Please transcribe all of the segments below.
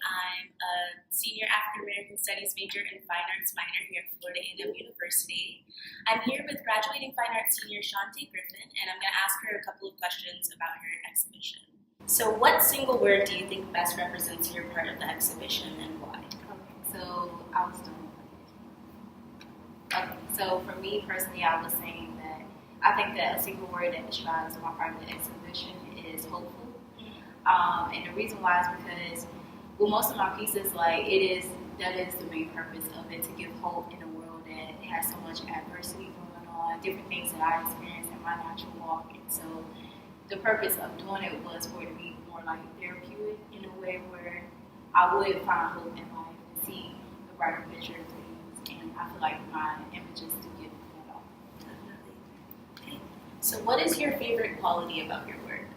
I'm a senior African American Studies major and Fine Arts minor here at Florida A&M University. I'm here with graduating Fine Arts senior Shantae Griffin, and I'm going to ask her a couple of questions about her exhibition. So what single word do you think best represents your part of the exhibition and why? So I was doing. Okay, so for me personally, I was saying that I think that a single word that describes my part of the exhibition is hopeful. And the reason why is because, well, most of my pieces, that is the main purpose of it, to give hope in a world that has so much adversity going on, different things that I experienced in my natural walk. And so the purpose of doing it was for it to be more like therapeutic in a way where I would find hope in life and see the brighter picture of things. And I feel like my images do get that off. Definitely. Okay. So what is your favorite quality about your work?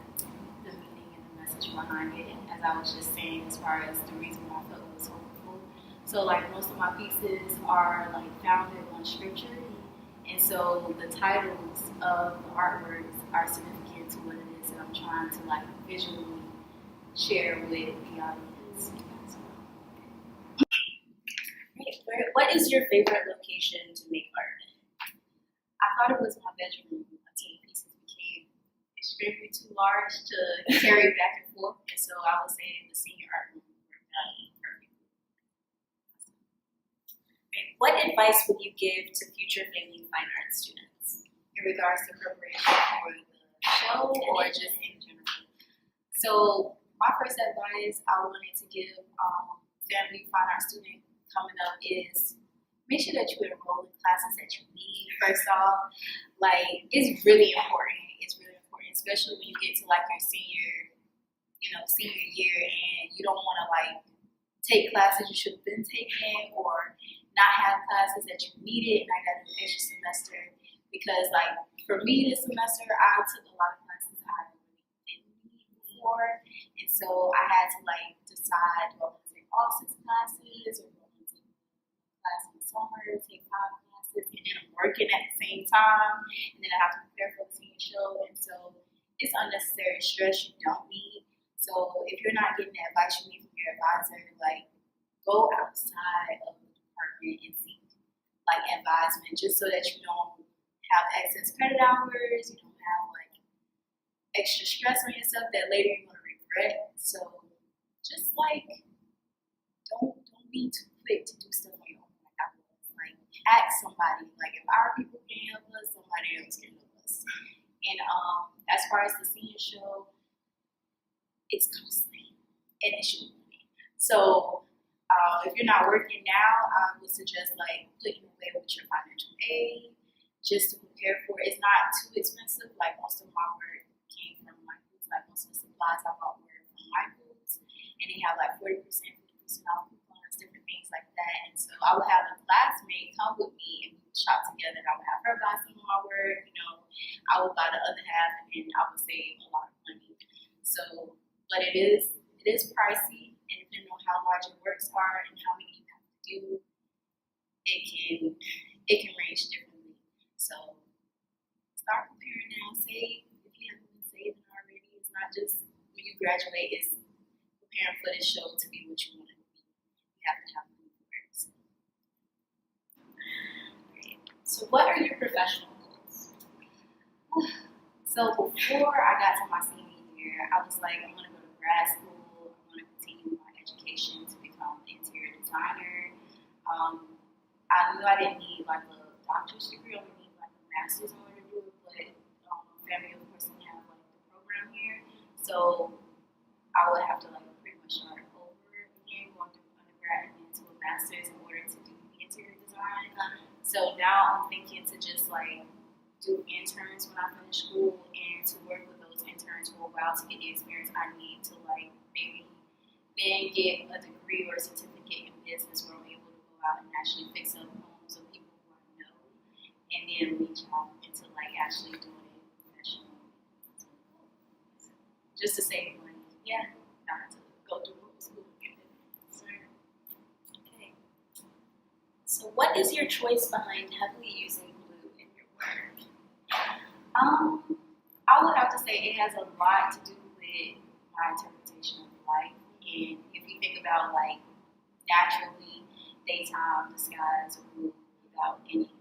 The meaning and the message behind it. And as I was just saying, as far as the reason why I felt it was hopeful. So most of my pieces are founded on scripture. And so the titles of the artworks are significant to what it is that I'm trying to visually share with the audience. What is your favorite location to make art in? I thought it was my bedroom until the pieces became extremely too large to carry back and forth. And so I would say the senior art room worked out perfectly. What advice would you give to future failing fine arts students? In regards to preparation for the show or just in general? So my first advice I wanted to give family fine art students coming up is make sure that you enroll in classes that you need. First off, it's really important. It's really important, especially when you get to your senior year, and you don't want to take classes you should have been taking, or not have classes that you needed, and I got an extra semester. Because for me this semester, I took a lot of classes I really didn't need before, and so I had to decide, do I want to take all 6 classes, or do I want to take class in the summer, take 5 classes, and then I'm working at the same time, and then I have to prepare for the senior show, and so it's unnecessary stress you don't need. So if you're not getting the advice you need from your advisor, go outside of the department and seek advisement, just so that you don't have excess credit hours, you don't have extra stress on yourself that later you're gonna regret. So just don't be too quick to do stuff on your own. Ask somebody. If our people can help us, somebody else can help us. And as far as the senior show, it's costly and it should be. So if you're not working now, I would suggest putting away with your financial aid just to prepare for it. It's not too expensive. Most of my work came from Michael's. Most of the supplies I bought were from Michael's, and they have 40%, 50% off coupons, different things like that. And so I would have a classmate come with me and we would shop together, and I would have her buy some of my work. I would buy the other half, and I would save a lot of money. So, but it is pricey, and depending on how large your works are and how many you have to do, it can range differently. So start preparing now. Save if you haven't been saving already. It's not just when you graduate, it's preparing for this show to be what you want it to be. You have to have money for it. So what are your professional goals? So before I got to my senior year, I was I want to go to grad school. I want to continue my education to become an interior designer. I knew I didn't need a doctor's degree. I only need a master's in order to do it. But family, of course, didn't have the program here, so I would have to pretty much start over again, going through undergrad and into a master's in order to do the interior design. So now I'm thinking to just do interns when I finish school, and to work with those interns for a while to get the experience I need to maybe then get a degree or a certificate in business where I'm able to go out and actually fix up homes of people who I know, and then reach out into actually doing it professionally. Just to save money. Yeah. Not to go through school and get it. Okay. So what is your choice behind heavily using blue in your work? I would have to say it has a lot to do with my interpretation of life. And if you think about like naturally daytime the skies are blue without any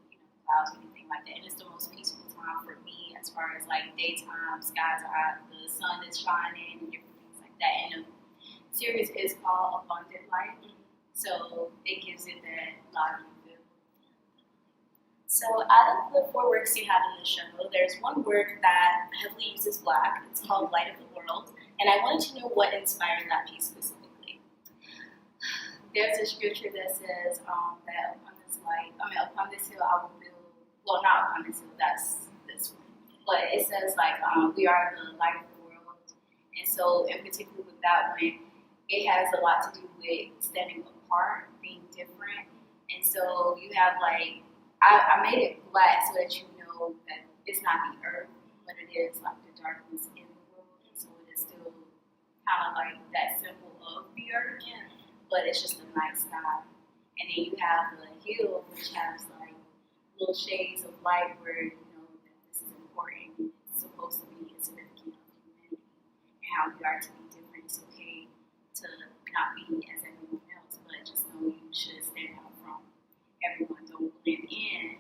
clouds or anything like that. And it's the most peaceful time for me as far as like daytime skies are out, the sun is shining and different things like that. And the series is called Abundant Light, so it gives it that lively feel. So out of the 4 works you have in the show, there's one work that heavily uses black. It's called Light of the World, and I wanted to know what inspired that piece specifically. There's a scripture that says that upon this hill I will build. Well, not upon this hill. That's this one. But it says like we are the light of the world, and so in particular with that one, it has a lot to do with standing apart, being different, and so you have like. I made it black so that you know that it's not the earth, but it is like the darkness in the world. So it is still kind of like that symbol of the earth, but it's just a night sky. And then you have the hill, which has like little shades of light where you know that this is important. It's supposed to be a significant of humanity and how we are to be different. It's okay to not be as everyone else, but just know you should stand out from everyone. Don't blend in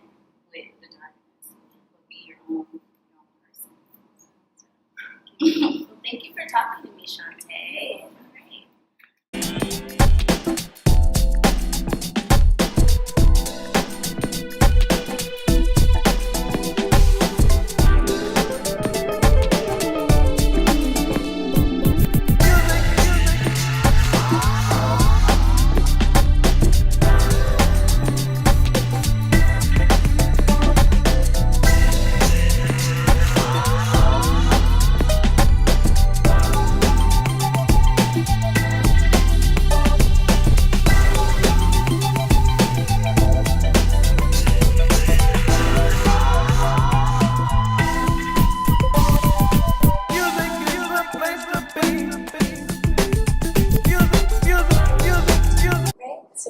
with the darkness, but be your own person. Well, thank you for talking to me, Shantae. All right.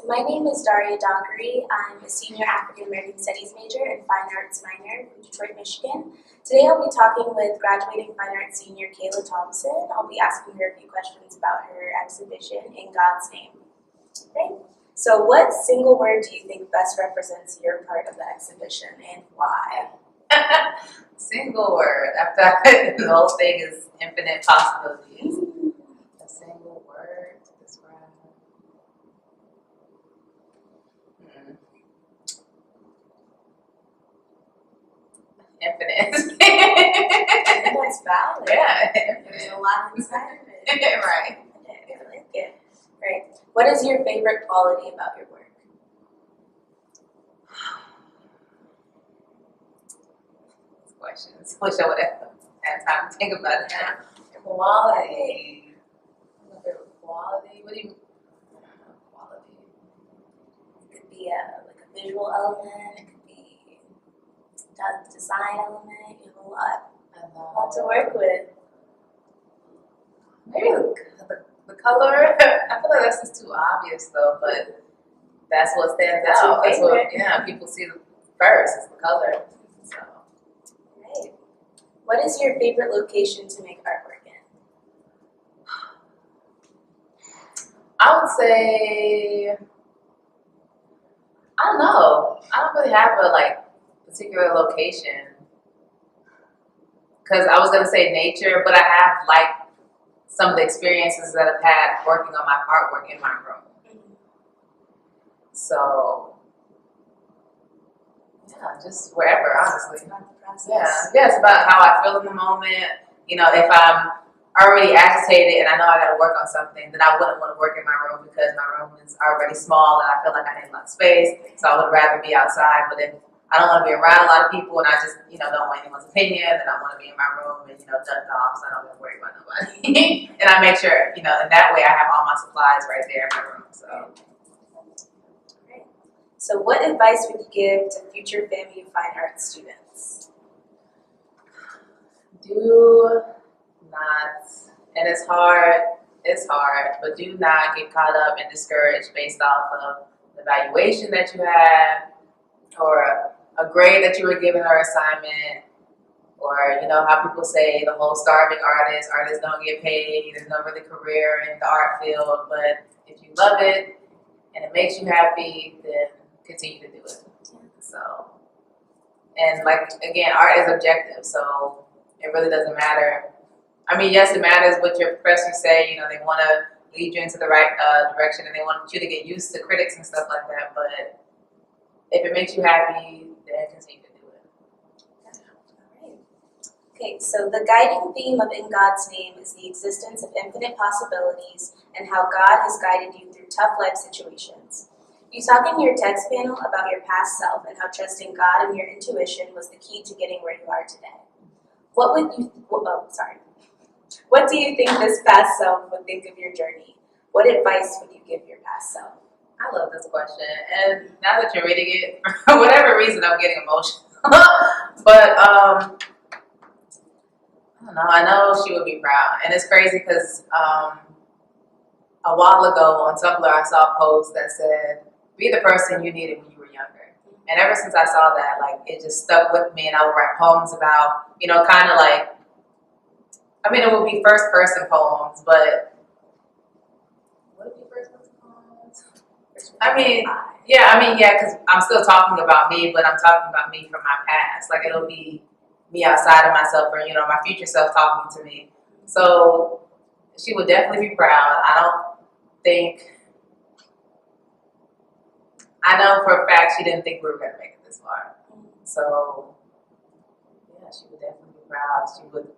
My name is Daria Donkery. I'm a senior African American Studies major and Fine Arts minor from Detroit, Michigan. Today I'll be talking with graduating Fine Arts senior Kayla Thompson. I'll be asking her a few questions about her exhibition, In God's Name. Okay. So what single word do you think best represents your part of the exhibition and why? Single word. After the whole thing is infinite possibilities. A single word to describe. Infinite. That's valid. Yeah. There's a lot inside of it. Right. I like it. Great. What is your favorite quality about your work? Questions. Wish I would have had time to think about it now. Quality. Quality? What do you mean? Quality. It could be like a visual element. It could be a design element. You have a lot to work with. Maybe the color. I feel like that's just too obvious though, but that's what stands out. That's what people see first is the color. So. Great. What is your favorite location to make artwork in? I would say, I don't know. I don't really have a particular location. Because I was gonna say nature, but I have some of the experiences that I've had working on my artwork in my room. Mm-hmm. So yeah, just wherever, honestly. It's about the process. Yeah, it's about how I feel in the moment. You know, if I'm already agitated and I know I got to work on something, then I wouldn't want to work in my room because my room is already small and I feel like I need a lot of space. So I would rather be outside. But if I don't want to be around a lot of people and I just, don't want anyone's opinion, then I want to be in my room and, ducked off so I don't have to worry about nobody. And I make sure, in that way I have all my supplies right there in my room. So. So what advice would you give to future FAMU Fine Arts students? Do not, and it's hard, but do not get caught up and discouraged based off of the evaluation that you have or a grade that you were given or assignment, or how people say the whole starving artists don't get paid, there's no really career in the art field, but if you love it and it makes you happy, then continue to do it. So, and like, again, art is objective, so it really doesn't matter. I mean, yes, it matters what your professors say, you know, they want to lead you into the right direction and they want you to get used to critics and stuff like that, but if it makes you happy, then continue to do it. Alright. Okay, so the guiding theme of In God's Name is the existence of infinite possibilities and how God has guided you through tough life situations. You talk in your text panel about your past self and how trusting God and your intuition was the key to getting where you are today. What do you think this past self would think of your journey? What advice would you give your past self? I love this question, and now that you're reading it, for whatever reason, I'm getting emotional. But I don't know. I know she would be proud, and it's crazy because a while ago on Tumblr, I saw a post that said, "Be the person you needed when you were younger." And ever since I saw that, like, it just stuck with me, and I would write poems about, you know, kind of like, I mean, it would be first person poems, but would it be first person poems? I mean, yeah, because I'm still talking about me, but I'm talking about me from my past. Like, it'll be me outside of myself, or, you know, my future self talking to me. So she would definitely be proud. I know for a fact she didn't think we were going to make it this far. So, yeah, she would definitely be proud. She would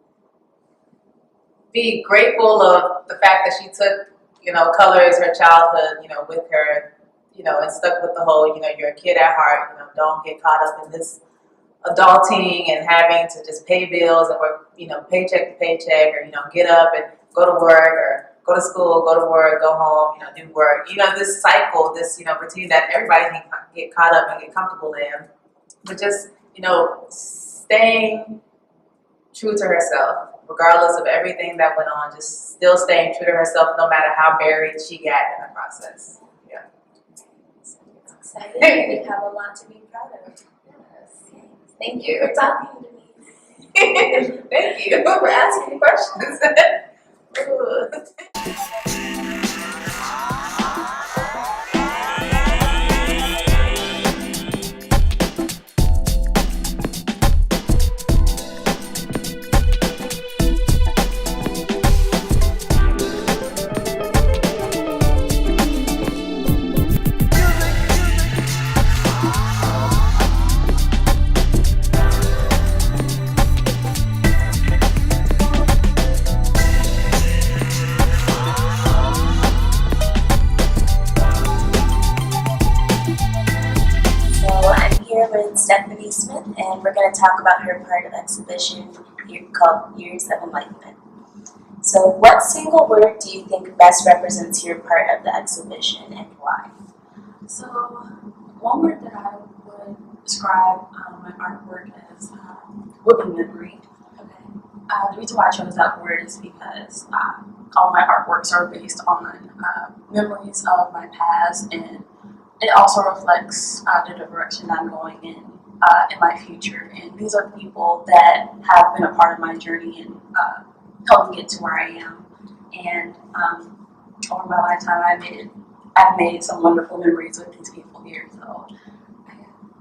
be grateful of the fact that she took, you know, color as her childhood, you know, with her, you know, and stuck with the whole, you know, you're a kid at heart, you know, don't get caught up in this adulting and having to just pay bills and work, you know, paycheck to paycheck, or, you know, get up and go to work, or go to school, go to work, go home, you know, do work. You know, this cycle, this, you know, routine that everybody can get caught up and get comfortable in. But just, you know, staying true to herself, regardless of everything that went on, just still staying true to herself no matter how buried she got in the process. Yeah. It's exciting. We have a lot to be proud of. Yes. Thank you for talking to me. Thank you for asking questions. With Stephanie Smith, and we're going to talk about her part of the exhibition called Years of Enlightenment. So, what single word do you think best represents your part of the exhibition, and why? So, one word that I would describe my artwork as would be memory. Okay. The reason why I chose that word is because all my artworks are based on memories of my past, and it also reflects the direction I'm going in my future. And these are people that have been a part of my journey and helped me get to where I am. And over my lifetime, I've made some wonderful memories with these people here. So I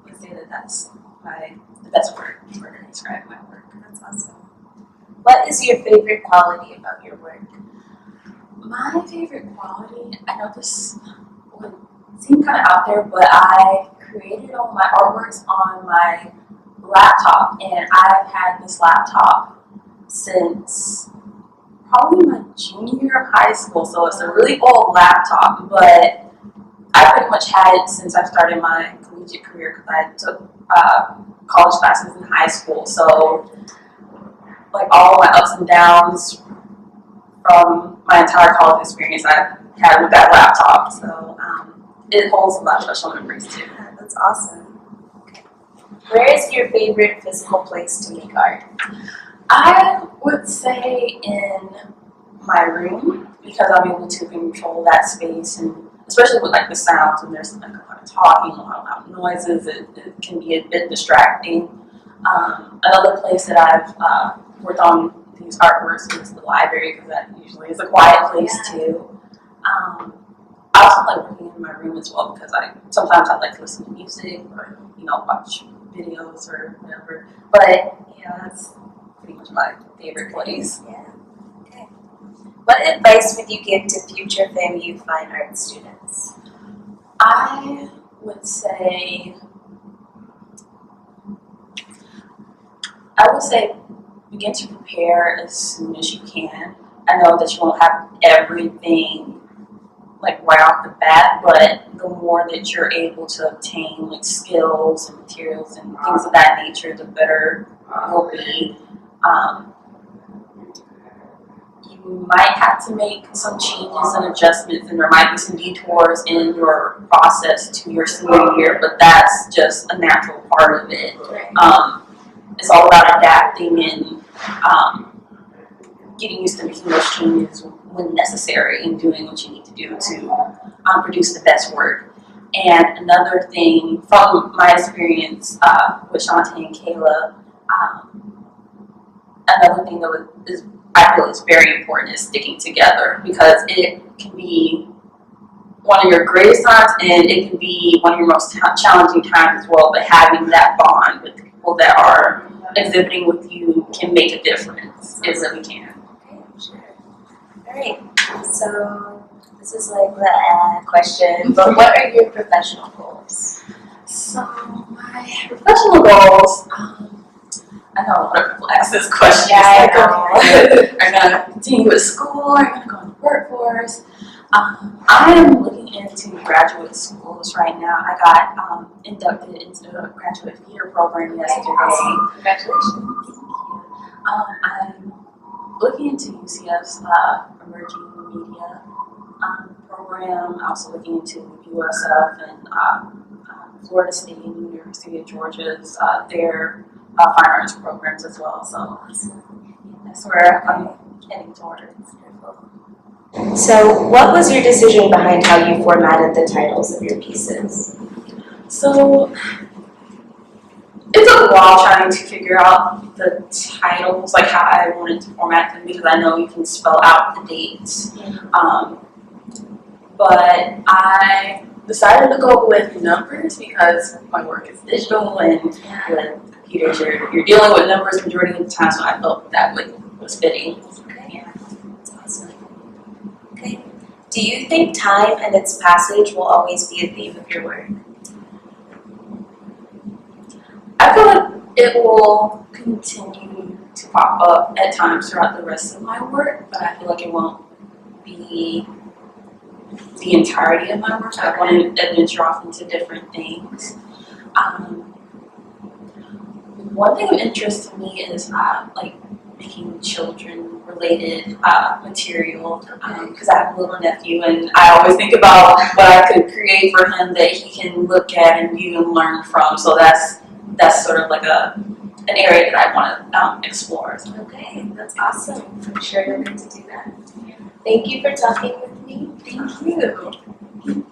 would say that that's the best word for describing my work. That's awesome. What is your favorite quality about your work? My favorite quality, I know this would seem kind of out there, but I created all my artworks on my laptop, and I've had this laptop since probably my junior year of high school, so it's a really old laptop, but I pretty much had it since I started my collegiate career because I took college classes in high school, so like all my ups and downs from my entire college experience I've had with that laptop, so it holds a lot of special memories too. Yeah, that's awesome. Okay. Where is your favorite physical place to make art? I would say in my room, because I'm able to control that space, and especially with like the sounds, and there's like a lot of talking, a lot of loud noises, it can be a bit distracting. Another place that I've worked on these artworks is the library, because that usually is a quiet place too. like working in my room as well because sometimes I like to listen to music or watch videos or whatever. But that's pretty much my favorite place. Yeah. Okay. What advice would you give to future FAMU fine arts students? I would say begin to prepare as soon as you can. I know that you won't have everything like right off the bat, but the more that you're able to obtain like skills and materials and things of that nature, the better you'll be. You might have to make some changes and adjustments, and there might be some detours in your process to your senior year, but that's just a natural part of it. It's all about adapting and getting used to making those changes when necessary and doing what you need to do to produce the best work. And another thing from my experience with Shantae and Kayla, another thing that I feel is very important is sticking together, because it can be one of your greatest times and it can be one of your most challenging times as well, but having that bond with people that are exhibiting with you can make a difference. It really can. Okay, sure. Alright, so this is like the question, but what are your professional goals? So my professional goals, I know a lot of people ask this question. Yeah, are you gonna continue with school? Are you gonna go in the workforce? I am looking into graduate schools right now. I got inducted into a graduate theater program yesterday. Congratulations. I'm looking into UCF's emerging media program. Also looking into USF and Florida State and University of Georgia's their fine arts programs as well. So that's where I'm heading towards. So, what was your decision behind how you formatted the titles of your pieces? So it took a while trying to figure out the titles, like how I wanted to format them, because I know you can spell out the dates. But I decided to go with numbers because my work is digital, and with computers you're dealing with numbers majority of the time, so I felt that was fitting. Okay, that's awesome. Okay, do you think time and its passage will always be a theme of your work? I feel like it will continue to pop up at times throughout the rest of my work, but I feel like it won't be the entirety of my work. I want to adventure off into different things. One thing of interest to me is like making children-related material, because I have a little nephew, and I always think about what I could create for him that he can look at and view and learn from. So that's sort of like an area that I want to explore. Okay, that's awesome. I'm sure you're going to do that. Thank you for talking with me. Thank you.